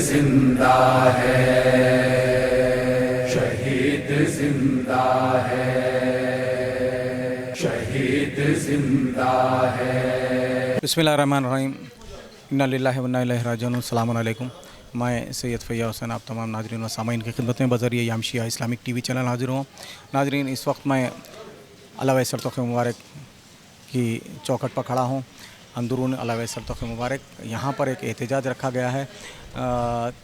زندہ ہے، شہید زندہ ہے، شہید زندہ ہے۔ بسم اللہ الرحمن الرحیم، انا للہ و انا الیہ راجعون۔ السلام علیکم، میں سید فیاض حسین آپ تمام ناظرین و سامعین کی خدمت میں بذریعہ یامشیہ اسلامک ٹی وی چینل حاضر ہوں۔ ناظرین، اس وقت میں علوہ سرتوخ مبارک کی چوکھٹ پر کھڑا ہوں، اندرون علوہ سرتوخ مبارک۔ یہاں پر ایک احتجاج رکھا گیا ہے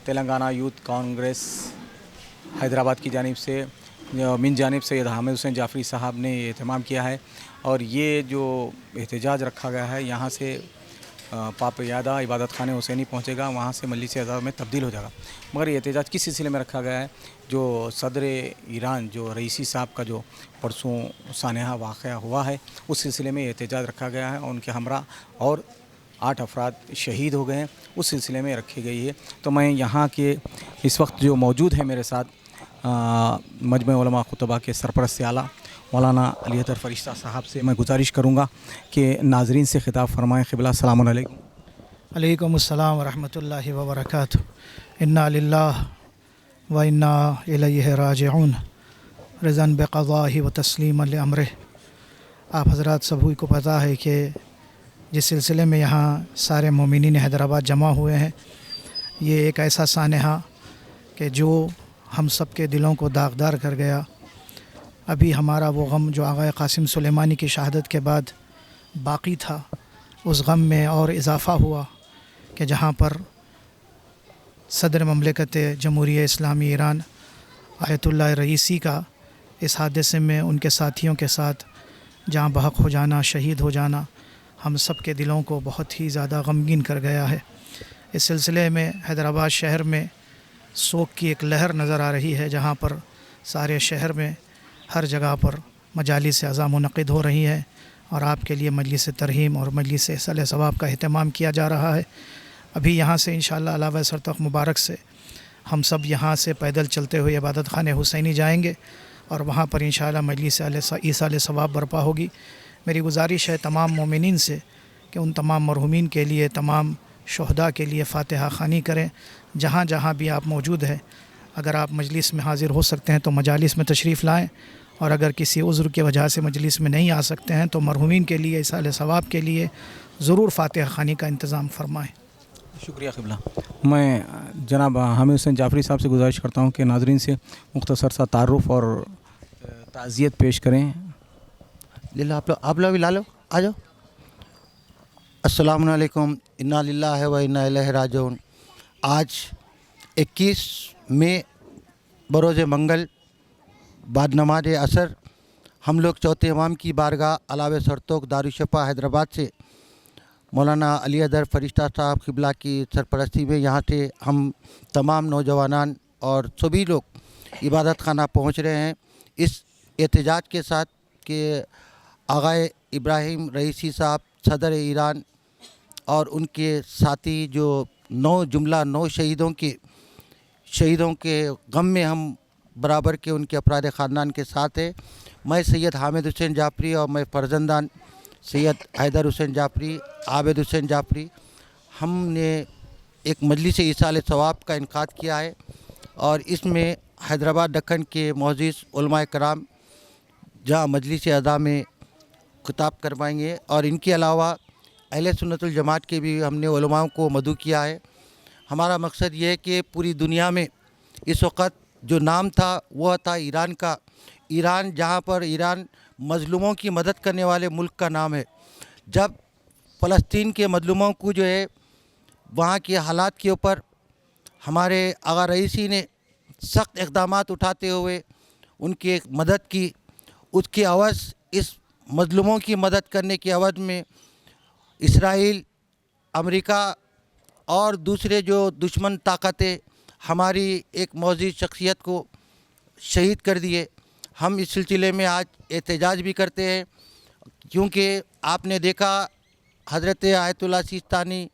تلنگانہ یوتھ کانگریس حیدرآباد کی جانب سے، من جانب سید حامد حسین جعفری صاحب نے یہ اہتمام کیا ہے، اور یہ جو احتجاج رکھا گیا ہے یہاں سے پاپ یادہ عبادت خانہ حسینی پہنچے گا، وہاں سے مجلس اعظم میں تبدیل ہو جائے گا۔ مگر یہ احتجاج کس سلسلے میں رکھا گیا ہے؟ جو صدر ایران جو رئیسی صاحب کا جو پرسوں سانحہ واقعہ ہوا ہے، اس سلسلے میں یہ احتجاج رکھا گیا ہے، اور ان کے ہمراہ اور 8 افراد شہید ہو گئے ہیں، اس سلسلے میں رکھی گئی ہے۔ تو میں یہاں کے اس وقت جو موجود ہے میرے ساتھ مجمع علماء خطبہ کے سرپرست اعلیٰ مولانا علی حیدر فرشتہ صاحب سے میں گزارش کروں گا کہ ناظرین سے خطاب فرمائیں۔ قبلہ السلام علیکم۔ علیکم السلام ورحمۃ اللہ وبرکاتہ۔ انا للہ و انا الیہ راجعون، رضا بقضاہ و تسلیما لامرہ۔ آپ حضرات سبھی کو پتہ ہے کہ جس سلسلے میں یہاں سارے مومنین حیدرآباد جمع ہوئے ہیں، یہ ایک ایسا سانحہ کہ جو ہم سب کے دلوں کو داغدار کر گیا۔ ابھی ہمارا وہ غم جو آغا قاسم سلیمانی کی شہادت کے بعد باقی تھا، اس غم میں اور اضافہ ہوا کہ جہاں پر صدر مملکت جمہوریہ اسلامی ایران آیت اللہ رئیسی کا اس حادثے میں ان کے ساتھیوں کے ساتھ جاں بحق ہو جانا، شہید ہو جانا، ہم سب کے دلوں کو بہت ہی زیادہ غمگین کر گیا ہے۔ اس سلسلے میں حیدرآباد شہر میں سوگ کی ایک لہر نظر آ رہی ہے، جہاں پر سارے شہر میں ہر جگہ پر مجالس اعضاء منعقد ہو رہی ہیں، اور آپ کے لیے مجلس ترحیم اور مجلس اصلاح ثواب کا اہتمام کیا جا رہا ہے۔ ابھی یہاں سے انشاءاللہ علوہ سرتوخ مبارک سے ہم سب یہاں سے پیدل چلتے ہوئے عبادت خانہ حسینی جائیں گے، اور وہاں پر انشاءاللہ مجلس ایصال ثواب برپا ہوگی۔ میری گزارش ہے تمام مومنین سے کہ ان تمام مرحومین کے لیے، تمام شہداء کے لیے فاتحہ خوانی کریں، جہاں جہاں بھی آپ موجود ہیں۔ اگر آپ مجلس میں حاضر ہو سکتے ہیں تو مجالس میں تشریف لائیں، اور اگر کسی عذر کی وجہ سے مجلس میں نہیں آ سکتے ہیں تو مرحومین کے لیے، ایصال ثواب کے لیے ضرور فاتحہ خوانی کا انتظام فرمائیں۔ شکریہ قبلہ۔ میں جناب حامد حسین جعفری صاحب سے گزارش کرتا ہوں کہ ناظرین سے مختصر سا تعارف اور تعزیت پیش کریں۔ آپ لوگ بھی لا لو، آ جاؤ۔ السلام علیکم، انا للہ و انا الیہ راجعون۔ آج 21 مئی بروز منگل بعد نماز عصر ہم لوگ چوتھے امام کی بارگاہ علوہ سرتوخ دارالشفا حیدرآباد سے مولانا علی حیدر فرشتہ صاحب قبلہ کی سرپرستی میں یہاں سے ہم تمام نوجوانان اور سبھی لوگ عبادت خانہ پہنچ رہے ہیں، اس احتجاج کے ساتھ کہ آغا ابراہیم رئیسی صاحب صدر ایران اور ان کے ساتھی جو 9 شہیدوں کے غم میں ہم برابر کے ان کے افراد خاندان کے ساتھ ہے۔ میں سید حامد حسین جعفری اور میں فرزندان سید حیدر حسین جعفری، عابد حسین جعفری، ہم نے ایک مجلس ایصال ثواب کا انعقاد کیا ہے، اور اس میں حیدرآباد دکن کے معزز علماء کرام جہاں مجلس اعضاء میں خطاب کروائیں گے، اور ان کے علاوہ اہل سنت الجماعت کے بھی ہم نے علماء کو مدعو کیا ہے۔ ہمارا مقصد یہ ہے کہ پوری دنیا میں اس وقت جو نام تھا وہ تھا ایران کا، ایران جہاں پر ایران مظلوموں کی مدد کرنے والے ملک کا نام ہے۔ جب فلسطین کے مظلوموں کو جو ہے وہاں کے حالات کے اوپر ہمارے آغا رئیسی نے سخت اقدامات اٹھاتے ہوئے ان کی مدد کی، اس کے عوض اس مظلوموں کی مدد کرنے کے عوض میں اسرائیل، امریکہ اور دوسرے جو دشمن طاقتیں ہماری ایک معزز شخصیت کو شہید کر دیے۔ ہم اس سلسلے میں آج احتجاج بھی کرتے ہیں، کیونکہ آپ نے دیکھا حضرت آیت اللہ سیستانی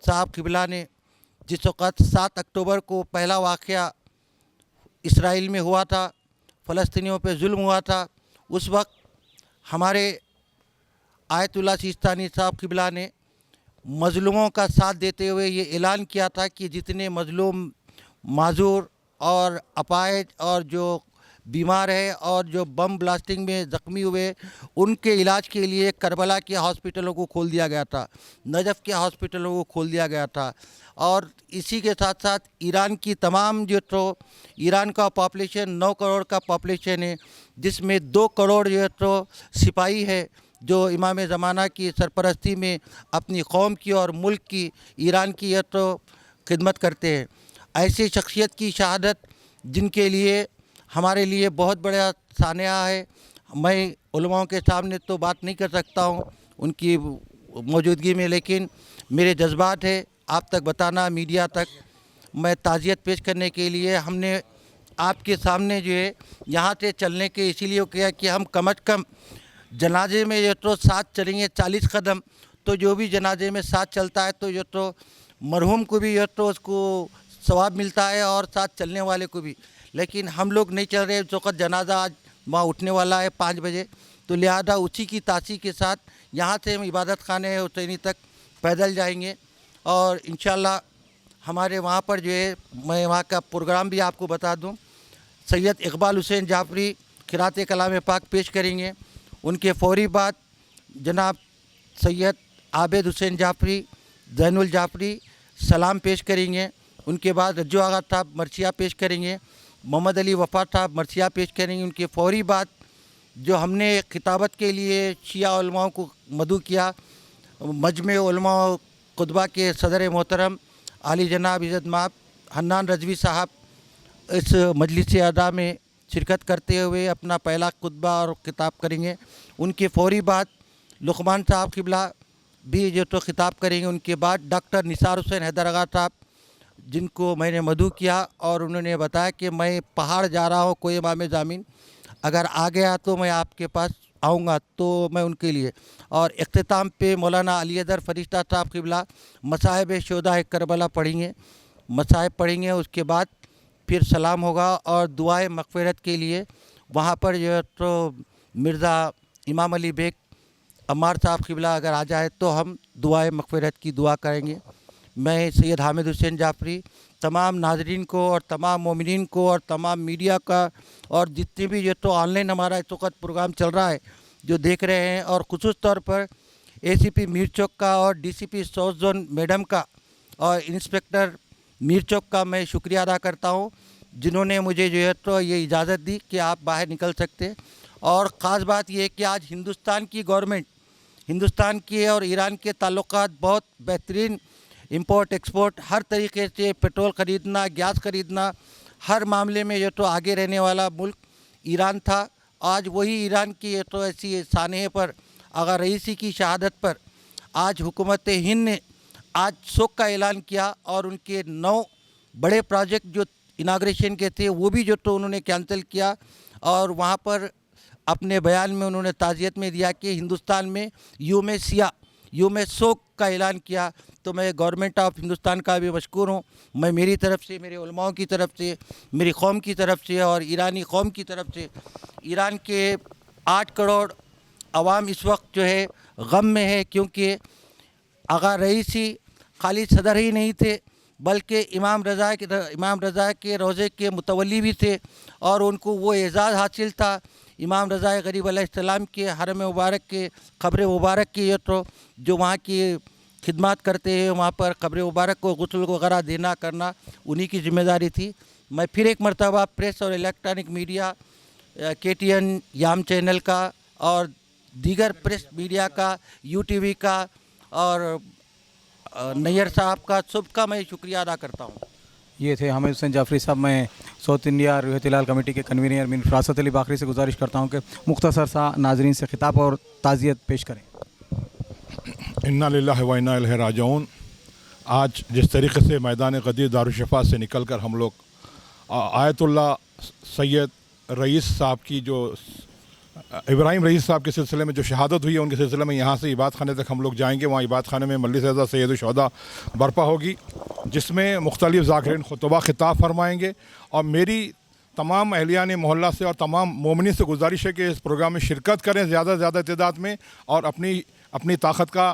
صاحب قبلہ نے جس وقت 7 اکتوبر کو پہلا واقعہ اسرائیل میں ہوا تھا، فلسطینیوں پہ ظلم ہوا تھا، اس وقت ہمارے آیت اللہ سیستانی صاحب قبلہ نے مظلوموں کا ساتھ دیتے ہوئے یہ اعلان کیا تھا کہ جتنے مظلوم، معذور اور اپاہج اور جو بیمار ہے اور جو بم بلاسٹنگ میں زخمی ہوئے، ان کے علاج کے لیے کربلا کے ہاسپٹلوں کو کھول دیا گیا تھا، نجف کے ہاسپٹلوں کو کھول دیا گیا تھا. اور اسی کے ساتھ ساتھ ایران کی تمام جو تو ایران کا پاپولیشن 9 کروڑ کا پاپولیشن ہے، جس میں 2 کروڑ جو تو سپاہی ہے جو امام زمانہ کی سرپرستی میں اپنی قوم کی اور ملک کی، ایران کی تو خدمت کرتے ہیں. ایسی شخصیت کی شہادت جن کے لیے ہمارے لیے بہت بڑا سانحہ ہے. میں علماء کے سامنے تو بات نہیں کر سکتا ہوں ان کی موجودگی میں، لیکن میرے جذبات ہے آپ تک بتانا، میڈیا تک میں تعزیت پیش کرنے کے لیے ہم نے آپ کے سامنے جو ہے یہاں سے چلنے کے اسی لیے کیا کہ ہم کم از کم جنازے میں جو تو ساتھ چلیں گے 40 قدم، تو جو بھی جنازے میں ساتھ چلتا ہے تو جو تو مرحوم کو بھی جو تو اس کو ثواب ملتا ہے اور ساتھ چلنے والے کو بھی. لیکن ہم لوگ نہیں چل رہے، اس وقت جنازہ آج وہاں اٹھنے والا ہے 5 بجے، تو لہذا اسی کی تاثیر کے ساتھ یہاں سے ہم عبادت خانے حسینی تک پیدل جائیں گے. اور انشاءاللہ ہمارے وہاں پر جو ہے، میں وہاں کا پروگرام بھی آپ کو بتا دوں، سید اقبال حسین جعفری قرات کلام پاک پیش کریں گے. ان کے فوری بعد جناب سید عابد حسین جعفری، زین الجعفری سلام پیش کریں گے. ان کے بعد رجو آغا صاحب مرثیہ پیش کریں گے، محمد علی وفا صاحب مرثیہ پیش کریں گے. ان کے فوری بعد جو ہم نے خطابت کے لیے شیعہ علماء کو مدعو کیا، مجمع علماء خطبہ کے صدر محترم عالی جناب عزت مآب حنان رضوی صاحب اس مجلس ادا میں شرکت کرتے ہوئے اپنا پہلا خطبہ اور خطاب کریں گے. ان کے فوری بعد لقمان صاحب قبلہ بھی جو تو خطاب کریں گے. ان کے بعد ڈاکٹر نثار حسین حیدر آغا صاحب جن کو میں نے مدعو کیا اور انہوں نے بتایا کہ میں پہاڑ جا رہا ہوں کوئی امام زامین، اگر آ گیا تو میں آپ کے پاس آؤں گا، تو میں ان کے لیے. اور اختتام پہ مولانا علی ادر فرشتہ صاحب قبلہ مصائب شہداء کربلا پڑھیں گے، مصائب پڑھیں گے. اس کے بعد پھر سلام ہوگا اور دعائے مغفرت کے لیے وہاں پر جو ہے تو مرزا امام علی بیگ عمار صاحب قبلہ اگر آ جائے تو ہم دعائے مغفرت کی دعا کریں گے. میں سید حامد حسین جعفری تمام ناظرین کو اور تمام مومنین کو اور تمام میڈیا کا اور جتنے بھی جو تو آن لائن ہمارا اس وقت پروگرام چل رہا ہے جو دیکھ رہے ہیں، اور خصوص طور پر اے سی پی میر چوک کا اور ڈی سی پی ساؤتھ زون میڈم کا اور انسپکٹر میر چوک کا میں شکریہ ادا کرتا ہوں، جنہوں نے مجھے جو ہے تو یہ اجازت دی کہ آپ باہر نکل سکتے. اور خاص بات یہ ہے کہ آج ہندوستان کی گورنمنٹ، ہندوستان کے اور ایران کے تعلقات بہت بہترین، امپورٹ ایکسپورٹ ہر طریقے سے، پیٹرول خریدنا، گیس خریدنا، ہر معاملے میں جو تو آگے رہنے والا ملک ایران تھا. آج وہی ایران کی تو ایسی سانحے پر آغا رئیسی کی شہادت پر آج حکومت ہند نے آج سوگ کا اعلان کیا، اور ان کے 9 بڑے پروجیکٹ جو اناگریشن کے تھے وہ بھی جو تو انہوں نے کینسل کیا. اور وہاں پر اپنے بیان میں انہوں نے تعزیت میں دیا کہ ہندوستان میں یوم سیاہ، یوم سوگ کا اعلان کیا. تو میں گورنمنٹ آف ہندوستان کا بھی مشکور ہوں. میں میری طرف سے، میرے علماء کی طرف سے، میری قوم کی طرف سے اور ایرانی قوم کی طرف سے، ایران کے 8 کروڑ عوام اس وقت جو ہے غم میں ہے، کیونکہ آغا رئیسی خالی صدر ہی نہیں تھے بلکہ امام رضا کے روضے کے متولی بھی تھے، اور ان کو وہ اعزاز حاصل تھا امام رضا غریب علیہ السلام کے حرم مبارک کے قبر مبارک کی جو وہاں کی خدمات کرتے ہیں، وہاں پر قبر مبارک کو غسل وغیرہ دینا کرنا انہی کی ذمہ داری تھی. میں پھر ایک مرتبہ پریس اور الیکٹرانک میڈیا، KTN یام چینل کا اور دیگر پریس میڈیا کا، UTV کا اور نیئر صاحب کا، سب کا میں شکریہ ادا کرتا ہوں. یہ تھے حامد حسین جعفری صاحب. میں ساؤتھ انڈیا روحیت ہلال کمیٹی کے کنوینر مین فراست علی باقری سے گزارش کرتا ہوں کہ مختصر سا ناظرین سے خطاب اور تعزیت پیش کریں. انا للہ و انا الیہ راجعون. آج جس طریقے سے میدان غدیر دارالشفا سے نکل کر ہم لوگ آیت اللہ سید رئیس صاحب کی جو ابراہیم رئیس صاحب کے سلسلے میں جو شہادت ہوئی ہے، ان کے سلسلے میں یہاں سے عبادت خانے تک ہم لوگ جائیں گے. وہاں عبادت خانے میں مجلس اعزا سید الشہداء برپا ہوگی، جس میں مختلف ذاکرین خطبہ خطاب فرمائیں گے. اور میری تمام اہلیان محلہ سے اور تمام مومنین سے گزارش ہے کہ اس پروگرام میں شرکت کریں زیادہ سے زیادہ تعداد میں، اور اپنی طاقت کا